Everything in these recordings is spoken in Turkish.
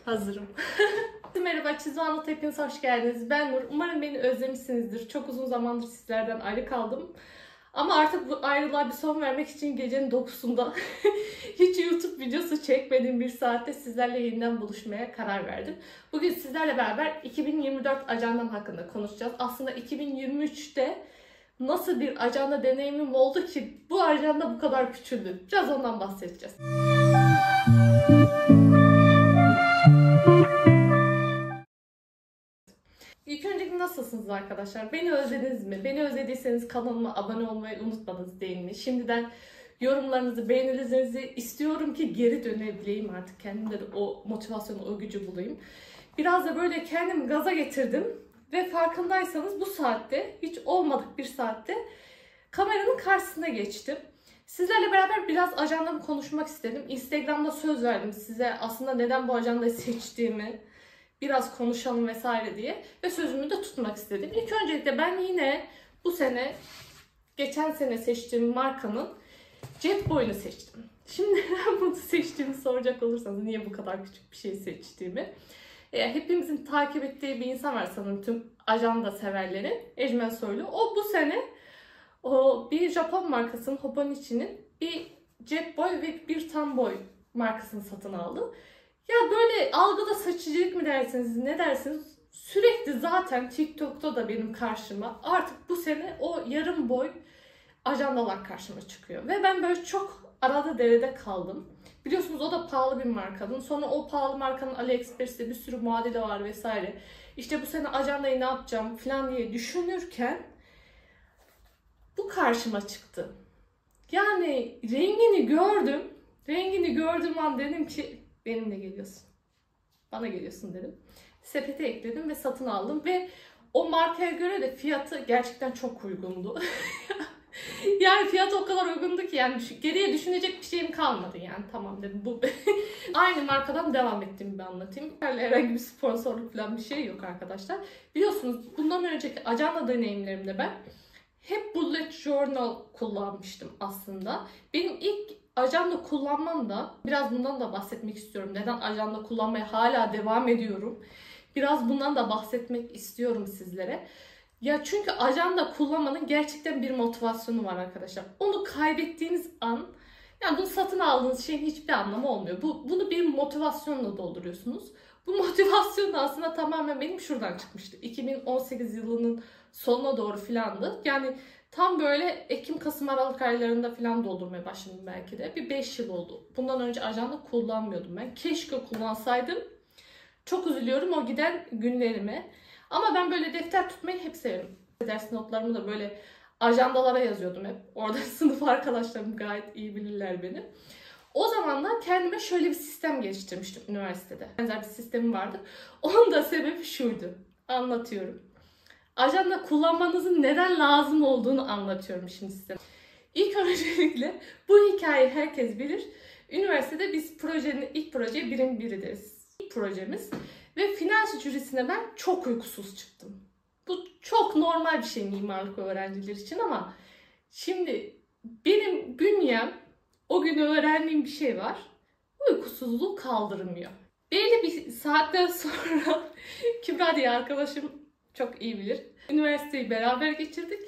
Hazırım. Merhaba, Çizme Anlat, hepiniz hoş geldiniz. Ben Nur. Umarım beni özlemişsinizdir. Çok uzun zamandır sizlerden ayrı kaldım. Ama artık bu ayrılığa bir son vermek için gecenin 9'unda hiç YouTube videosu çekmediğim bir saatte sizlerle yeniden buluşmaya karar verdim. Bugün sizlerle beraber 2024 ajandam hakkında konuşacağız. Aslında 2023'te nasıl bir ajanda deneyimim oldu ki bu ajanda bu kadar küçüldü. Biraz ondan bahsedeceğiz. İlk önce nasılsınız arkadaşlar? Beni özlediniz mi? Beni özlediyseniz kanalıma abone olmayı unutmadınız değil mi? Şimdiden yorumlarınızı, beğenilerinizi istiyorum ki geri dönebileyim artık. Kendimde de o motivasyonu, o gücü bulayım. Biraz da böyle kendimi gaza getirdim. Ve farkındaysanız bu saatte, hiç olmadık bir saatte kameranın karşısına geçtim. Sizlerle beraber biraz ajandamı konuşmak istedim. Instagram'da söz verdim size aslında neden bu ajandayı seçtiğimi. Biraz konuşalım vesaire diye. Ve sözümü de tutmak istedim. İlk öncelikle ben yine bu sene, geçen sene seçtiğim markanın cep boyunu seçtim. Şimdi neden bunu seçtiğimi soracak olursanız, niye bu kadar küçük bir şey seçtiğimi. Hepimizin takip ettiği bir insan var sanırım, tüm ajanda severlerin. Ecmel Soylu. O bu sene bir Japon markasının, Hobonichi'nin bir cep boy ve bir tam boy markasını satın aldı. Ya böyle algıda saçıcılık mı dersiniz, ne dersiniz? Sürekli zaten TikTok'ta da benim karşıma artık bu sene o yarım boy ajandalar karşıma çıkıyor. Ve ben böyle çok arada derede kaldım. Biliyorsunuz o da pahalı bir markanın. Sonra o pahalı markanın AliExpress'te bir sürü muadili var vesaire. İşte bu sene ajandayı ne yapacağım falan diye düşünürken bu karşıma çıktı. Yani rengini gördüm. Rengini gördüğüm an dedim ki benimle geliyorsun. Bana geliyorsun dedim. Sepete ekledim ve satın aldım ve o markaya göre de fiyatı gerçekten çok uygundu. Yani fiyat o kadar uygundu ki yani geriye düşünecek bir şeyim kalmadı yani, tamam dedim bu. Aynı markadan devam ettiğimi bir anlatayım. Herhangi bir sponsorluk falan bir şey yok arkadaşlar. Biliyorsunuz bundan önceki ajanda deneyimlerimde ben hep bullet journal kullanmıştım aslında. Benim ilk ajanda kullanmam da, biraz bundan da bahsetmek istiyorum. Neden ajanda kullanmaya hala devam ediyorum? Biraz bundan da bahsetmek istiyorum sizlere. Ya çünkü ajanda kullanmanın gerçekten bir motivasyonu var arkadaşlar. Onu kaybettiğiniz an, yani bunu satın aldığınız şeyin hiçbir anlamı olmuyor. Bunu bir motivasyonla dolduruyorsunuz. Bu motivasyon da aslında tamamen benim şuradan çıkmıştı. 2018 yılının sonuna doğru filandı. Yani tam böyle Ekim, Kasım, Aralık aylarında falan doldurmaya başladım belki de. Bir 5 yıl oldu. Bundan önce ajanda kullanmıyordum ben. Keşke kullansaydım. Çok üzülüyorum o giden günlerime. Ama ben böyle defter tutmayı hep severim. Ders notlarımı da böyle ajandalara yazıyordum hep. Orada sınıf arkadaşlarım gayet iyi bilirler beni. O zamanlar kendime şöyle bir sistem geliştirmiştim üniversitede. Benzer bir sistemim vardı. Onun da sebebi şuydu. Anlatıyorum. Ajanda kullanmanızın neden lazım olduğunu anlatıyorum şimdi size. İlk öncelikle bu hikayeyi herkes bilir. Üniversitede biz ilk projeye birim biri deriz. İlk projemiz. Ve final jürisine ben çok uykusuz çıktım. Bu çok normal bir şey mimarlık öğrencileri için ama şimdi benim bünyem o gün öğrendiğim bir şey var. Uykusuzluğu kaldırmıyor. Belli bir saatten sonra Kübra diye arkadaşım çok iyi bilir. Üniversiteyi beraber geçirdik.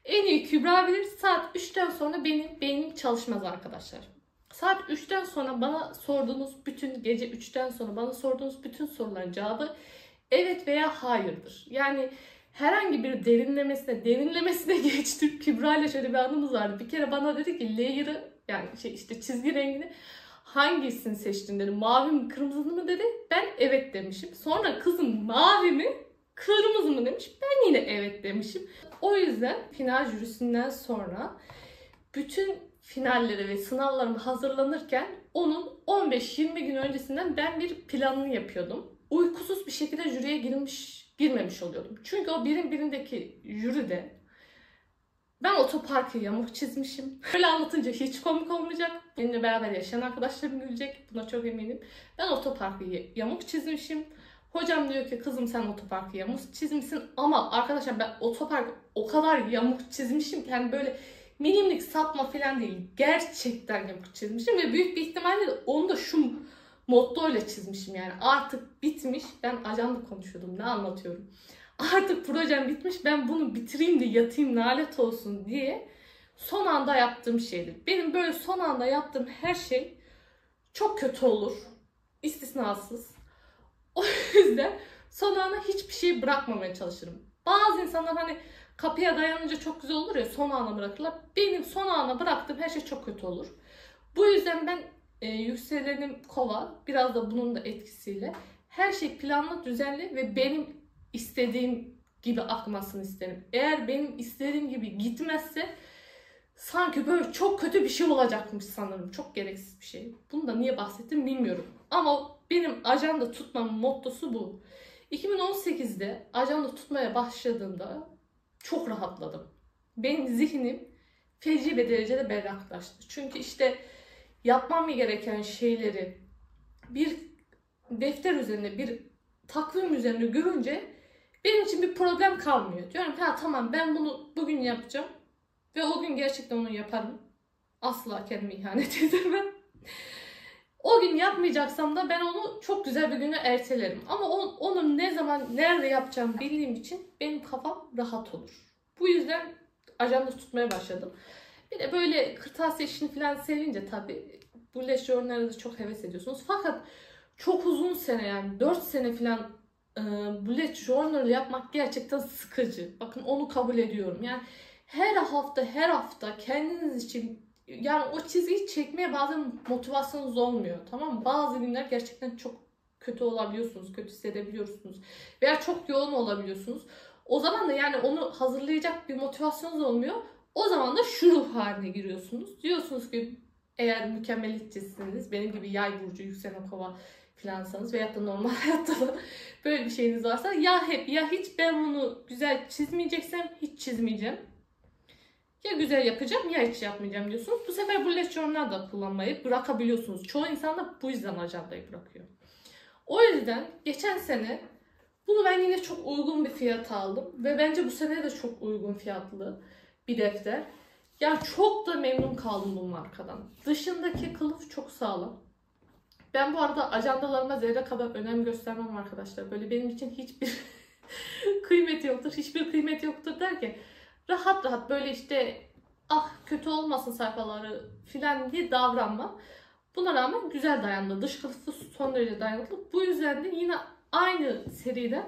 En iyi Kübra bilir. Saat 3'ten sonra benim beynim çalışmaz arkadaşlar. Saat 3'ten sonra bana sorduğunuz gece 3'ten sonra bana sorduğunuz bütün soruların cevabı evet veya hayırdır. Yani herhangi bir derinlemesine geçtim. Kübra ile şöyle bir anımız vardı. Bir kere bana dedi ki layer'ı, yani işte çizgi rengini hangisini seçtin dedi. Mavi mi kırmızı mı dedi. Ben evet demişim. Sonra kızım mavi mi kırmızı mı demiş. Ben yine evet demişim. O yüzden final jürisinden sonra bütün finallere ve sınavlarıma hazırlanırken onun 15-20 gün öncesinden ben bir planını yapıyordum. Uykusuz bir şekilde jüriye girmemiş oluyordum. Çünkü o birim birindeki jüride ben otoparkı yamuk çizmişim. Böyle anlatınca hiç komik olmayacak. Benimle beraber yaşayan arkadaşlarım gülecek. Buna çok eminim. Ben otoparkı yamuk çizmişim. Hocam diyor ki kızım sen otoparkı yamuk çizmişsin. Ama arkadaşlar ben otoparkı o kadar yamuk çizmişim ki yani böyle milimlik sapma falan değil. Gerçekten yamuk çizmişim ve büyük bir ihtimalle de onu da şu motto ile çizmişim yani. Artık bitmiş. Ben ajanda konuşuyordum. Ne anlatıyorum? Artık projem bitmiş. Ben bunu bitireyim de yatayım, lanet olsun diye son anda yaptığım şeydir. Benim böyle son anda yaptığım her şey çok kötü olur. İstisnasız. O yüzden son ana hiçbir şey bırakmamaya çalışırım. Bazı insanlar hani kapıya dayanınca çok güzel olur ya, son ana bırakırlar. Benim son ana bıraktığım her şey çok kötü olur. Bu yüzden ben yükselenim Kova, biraz da bunun da etkisiyle her şey planlı, düzenli ve benim istediğim gibi akmasını isterim. Eğer benim istediğim gibi gitmezse sanki böyle çok kötü bir şey olacakmış sanırım. Çok gereksiz bir şey. Bunu da niye bahsettim bilmiyorum. Ama benim ajanda tutmamın mottosu bu. 2018'de ajanda tutmaya başladığımda çok rahatladım. Benim zihnim feci bir derecede berraklaştı. Çünkü işte yapmam gereken şeyleri bir defter üzerinde, bir takvim üzerinde görünce benim için bir problem kalmıyor. Diyorum ha tamam, ben bunu bugün yapacağım ve o gün gerçekten onu yaparım. Asla kendime ihanet edemem. O gün yapmayacaksam da ben onu çok güzel bir güne ertelerim. Ama onu ne zaman, nerede yapacağım bildiğim için benim kafam rahat olur. Bu yüzden ajanda tutmaya başladım. Bir de böyle kırtasiye işini falan sevince tabii bullet journal'e de çok heves ediyorsunuz. Fakat çok uzun sene, yani 4 sene falan bullet journal yapmak gerçekten sıkıcı. Bakın, onu kabul ediyorum. Yani her hafta kendiniz için, yani o çizgiyi çekmeye bazen motivasyonunuz olmuyor. Tamam mı? Bazı günler gerçekten çok kötü olabiliyorsunuz. Kötü hissedebiliyorsunuz. Veya çok yoğun olabiliyorsunuz. O zaman da yani onu hazırlayacak bir motivasyonunuz olmuyor. O zaman da şu ruh haline giriyorsunuz. Diyorsunuz ki eğer mükemmeliyetçisiniz, benim gibi yay burcu, yükselen kova filansanız veyahut da normal hayatta da böyle bir şeyiniz varsa, ya hep ya hiç, ben bunu güzel çizmeyeceksem hiç çizmeyeceğim. Ya güzel yapacağım ya hiç yapmayacağım diyorsunuz. Bu sefer bullet journal da kullanmayı bırakabiliyorsunuz. Çoğu insan da bu yüzden ajandayı bırakıyor. O yüzden geçen sene bunu ben yine çok uygun bir fiyata aldım. Ve bence bu sene de çok uygun fiyatlı bir defter. Yani çok da memnun kaldım bu markadan. Dışındaki kılıf çok sağlam. Ben bu arada ajandalarıma zerre kadar önem göstermem arkadaşlar. Böyle benim için hiçbir kıymeti yoktur, hiçbir kıymeti yoktur derken rahat rahat böyle işte kötü olmasın sayfaları filan diye davranmam. Buna rağmen güzel dayandı. Dış kılıfı son derece dayanıklı. Bu yüzden de yine aynı seriden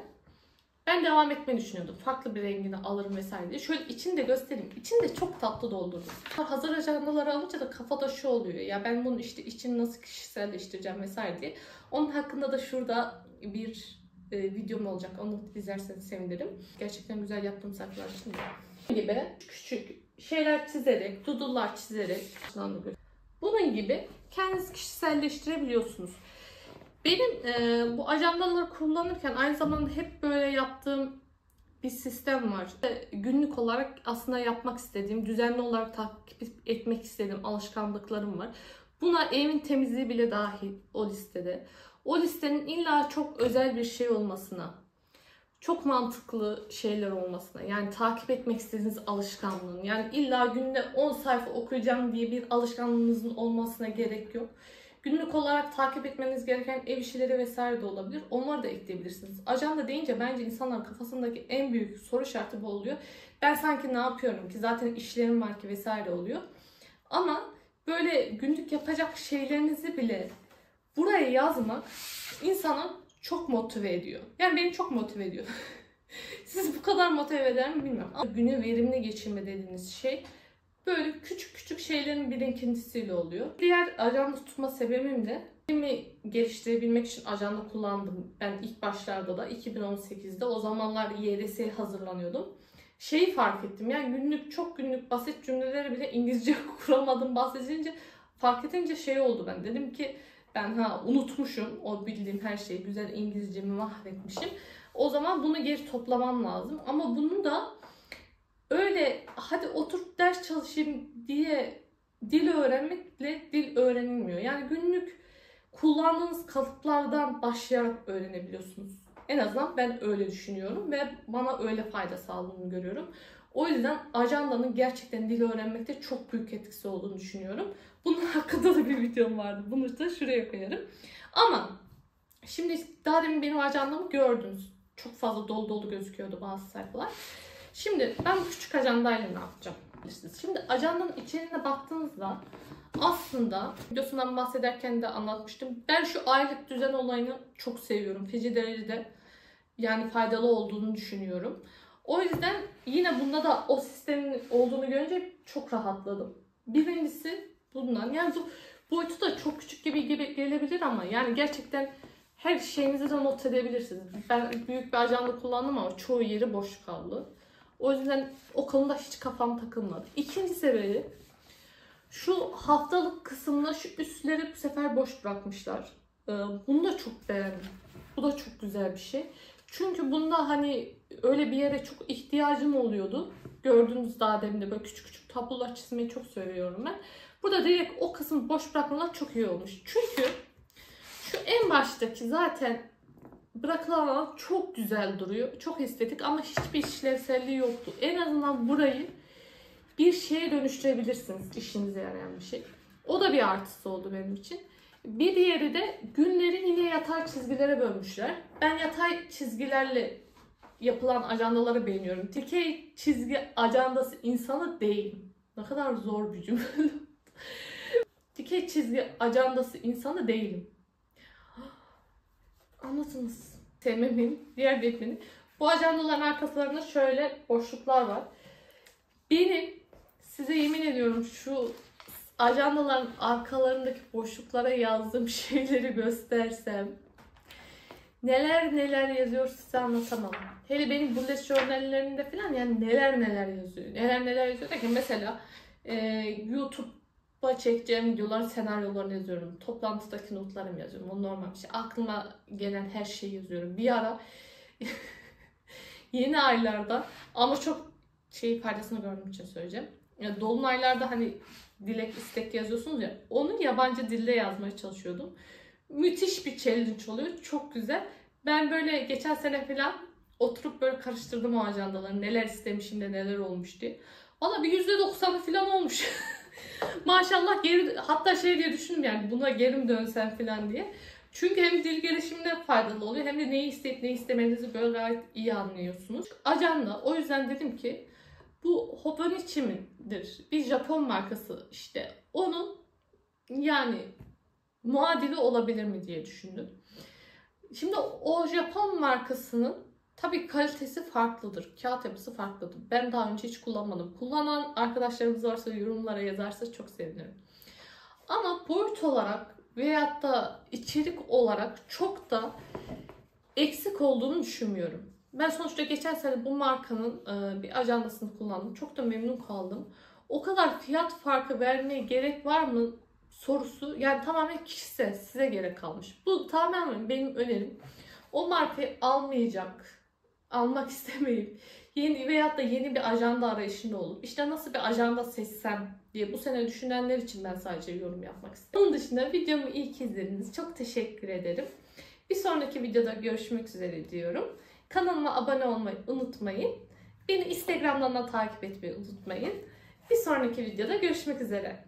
ben devam etmeyi düşünüyordum. Farklı bir rengini alırım vesaire diye. Şöyle içini de göstereyim. İçini de çok tatlı doldurdum. Hazır ajandaları alınca da kafada şu oluyor. Ya ben bunun işte içini nasıl kişiselleştireceğim vesaire diye. Onun hakkında da şurada bir videom olacak. Onu izlerseniz sevinirim. Gerçekten güzel yaptığım sayfalar şimdi. Gibi küçük şeyler çizerek, doodle'lar çizerek bunun gibi kendiniz kişiselleştirebiliyorsunuz. Benim bu ajandaları kullanırken aynı zamanda hep böyle yaptığım bir sistem var. Günlük olarak aslında yapmak istediğim, düzenli olarak takip etmek istediğim alışkanlıklarım var. Buna evimin temizliği bile dahil o listede. O listenin illa çok özel bir şey olmasına, çok mantıklı şeyler olmasına, yani takip etmek istediğiniz alışkanlığın, yani illa günde 10 sayfa okuyacağım diye bir alışkanlığınızın olmasına gerek yok. Günlük olarak takip etmeniz gereken ev işleri vesaire de olabilir. Onları da ekleyebilirsiniz. Ajanda deyince bence insanların kafasındaki en büyük soru işareti bu oluyor. Ben sanki ne yapıyorum ki, zaten işlerim var ki vesaire oluyor. Ama böyle günlük yapacak şeylerinizi bile buraya yazmak insana çok motive ediyor. Yani beni çok motive ediyor. Siz bu kadar motive eder mi bilmiyorum. Ama günü verimli geçirme dediğiniz şey böyle küçük küçük şeylerin birikintisiyle oluyor. Diğer ajanda tutma sebebim de kendimi geliştirebilmek için ajanda kullandım. Ben ilk başlarda da 2018'de, o zamanlar YDS'ye hazırlanıyordum. Şeyi fark ettim, yani günlük, çok günlük basit cümleleri bile İngilizce kuramadım bahsedince, fark edince şey oldu, ben dedim ki ben unutmuşum o bildiğim her şeyi, güzel İngilizcemi mahvetmişim. O zaman bunu geri toplamam lazım. Ama bunu da öyle hadi oturup ders çalışayım diye dil öğrenmekle dil öğrenilmiyor. Yani günlük kullandığınız kalıplardan başlayarak öğrenebiliyorsunuz. En azından ben öyle düşünüyorum ve bana öyle fayda sağladığını görüyorum. O yüzden ajandanın gerçekten dil öğrenmekte çok büyük etkisi olduğunu düşünüyorum. Bunun hakkında da bir videom vardı. Bunu da şuraya koyarım. Ama şimdi daha demin benim ajandamı gördünüz. Çok fazla dolu dolu gözüküyordu bazı sayfalar. Şimdi ben bu küçük ajandayla ne yapacağım? Şimdi ajandanın içeriğine baktığınızda aslında videosundan bahsederken de anlatmıştım. Ben şu aylık düzen olayını çok seviyorum. Feci derecede yani faydalı olduğunu düşünüyorum. O yüzden yine bunda da o sistemin olduğunu görünce çok rahatladım. Birincisi bundan. Yani bu boyutu da çok küçük gibi gelebilir ama yani gerçekten her şeyinizi de not edebilirsiniz. Ben büyük bir ajanda kullandım ama çoğu yeri boş kaldı. O yüzden o konuda hiç kafam takılmadı. İkinci sebebi şu haftalık kısımda şu üstleri bu sefer boş bırakmışlar. Bunu da çok beğendim. Bu da çok güzel bir şey. Çünkü bunda hani öyle bir yere çok ihtiyacım oluyordu. Gördüğünüz daha demin de böyle küçük küçük tablolar çizmeyi çok seviyorum ben. Burada direkt o kısmı boş bırakmalar çok iyi olmuş. Çünkü şu en baştaki zaten bırakılan alan çok güzel duruyor. Çok estetik ama hiçbir işlevselliği yoktu. En azından burayı bir şeye dönüştürebilirsiniz. İşinize yarayan bir şey. O da bir artısı oldu benim için. Bir diğeri de günleri yine yatay çizgilere bölmüşler. Ben yatay çizgilerle yapılan ajandaları beğeniyorum. Dikey çizgi ajandası insanı değilim. Ne kadar zor bir cümle. Dikey çizgi ajandası insanı değilim. Anlatınız. Sevmemin diğer bir etkeni. Bu ajandaların arkaslarında şöyle boşluklar var. Benim size yemin ediyorum şu ajandaların arkalarındaki boşluklara yazdığım şeyleri göstersem neler neler yazıyor size anlatamam. Hele benim bullet journallerimde falan yani neler neler yazıyor. Neler neler yazıyor derken mesela YouTube'a çekeceğim videolar senaryolarını yazıyorum. Toplantıdaki notlarımı yazıyorum. O normal bir şey. Aklıma gelen her şeyi yazıyorum. Bir ara yeni aylarda ama çok faydasını gördüğüm için söyleyeceğim. Yani dolunaylarda hani dilek istek yazıyorsunuz ya onu yabancı dilde yazmaya çalışıyordum. Müthiş bir challenge oluyor. Çok güzel. Ben böyle geçen sene falan oturup böyle karıştırdım o ajandaları. Neler istemişim de neler olmuş diye. Valla bir %90'ı falan olmuş. Maşallah geri hatta diye düşündüm yani buna geri mi dönsem falan diye. Çünkü hem dil gelişimine faydalı oluyor hem de neyi isteyip ne istemenizi böyle gayet iyi anlıyorsunuz. Ajanda o yüzden dedim ki bu Hobonichi'dir. Bir Japon markası işte. Onun yani muadili olabilir mi diye düşündüm. Şimdi o Japon markasının tabii kalitesi farklıdır. Kağıt yapısı farklıdır. Ben daha önce hiç kullanmadım. Kullanan arkadaşlarımız varsa yorumlara yazarsa çok sevinirim. Ama boyut olarak veyahut da içerik olarak çok da eksik olduğunu düşünmüyorum. Ben sonuçta geçen sene bu markanın bir ajandasını kullandım. Çok da memnun kaldım. O kadar fiyat farkı vermeye gerek var mı sorusu yani tamamen kişisel, size gerek kalmış. Bu tamamen benim önerim. O markayı almak istemeyip yeni veyahut da yeni bir ajanda arayışında olup işte nasıl bir ajanda seçsem diye bu sene düşünenler için ben sadece yorum yapmak istedim. Bunun dışında videomu ilk izlediğiniz çok teşekkür ederim. Bir sonraki videoda görüşmek üzere diyorum. Kanalıma abone olmayı unutmayın. Beni Instagram'dan da takip etmeyi unutmayın. Bir sonraki videoda görüşmek üzere.